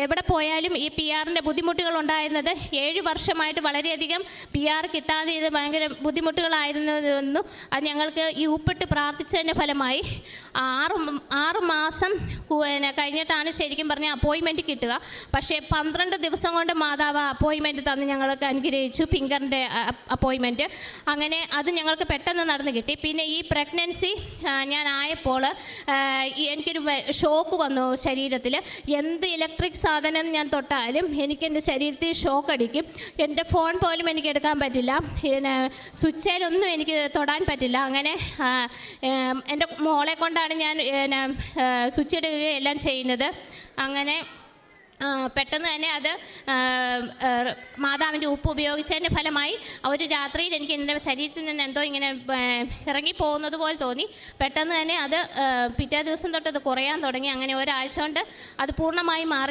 എവിടെ പോയാലും ഈ പി ആറിൻ്റെ ബുദ്ധിമുട്ടുകൾ ഉണ്ടായിരുന്നത് 7 വർഷമായിട്ട് വളരെയധികം പി ആർ കിട്ടാതെ ഇത് ഭയങ്കര ബുദ്ധിമുട്ടുകളായിരുന്നു. അത് ഞങ്ങൾക്ക് ഈ ഉപ്പിട്ട് പ്രാർത്ഥിച്ചതിൻ്റെ ഫലമായി 6 മാസം കഴിഞ്ഞിട്ടാണ് ശരിക്കും പറഞ്ഞാൽ അപ്പോയിൻമെൻറ്റ് കിട്ടുക. പക്ഷേ 12 ദിവസം കൊണ്ട് മാതാവ് അപ്പോയിൻമെൻറ്റ് തന്ന് ഞങ്ങൾക്ക് അനുഗ്രഹിച്ചു, ഫിംഗറിൻ്റെ അപ്പോയിൻമെൻറ്റ്. അങ്ങനെ അത് ഞങ്ങൾക്ക് പെട്ടെന്ന് നടന്ന് കിട്ടി. പിന്നെ ഈ പ്രഗ്നൻസി ഞാൻ ആയപ്പോൾ എനിക്കൊരു ഷോക്ക് വന്നു ശരീരത്തിൽ. എന്ത് ഇലക്ട്രിക് സാധനം ഞാൻ തൊട്ടാലും എൻ്റെ ശരീരത്തിൽ ഷോക്ക് അടിക്കും. എൻ്റെ ഫോൺ പോലും എനിക്ക് എടുക്കാൻ പറ്റില്ല, പിന്നെ സ്വിച്ചിലൊന്നും എനിക്ക് തൊടാൻ പറ്റില്ല. അങ്ങനെ എൻ്റെ മോളെ കൊണ്ടാണ് ഞാൻ സ്വിച്ച് ഇടുകയും എല്ലാം ചെയ്യുന്നത്. അങ്ങനെ പെട്ടെന്ന് തന്നെ അത് മാതാവിൻ്റെ ഉപ്പ് ഉപയോഗിച്ചതിൻ്റെ ഫലമായി ഒരു രാത്രിയിൽ എനിക്ക് എൻ്റെ ശരീരത്തിൽ നിന്ന് എന്തോ ഇങ്ങനെ ഇറങ്ങിപ്പോകുന്നത് പോലെ തോന്നി. പെട്ടെന്ന് തന്നെ അത് പിറ്റേ ദിവസം തൊട്ട് അത് കുറയാൻ തുടങ്ങി. അങ്ങനെ ഒരാഴ്ച കൊണ്ട് അത് പൂർണ്ണമായി മാറി.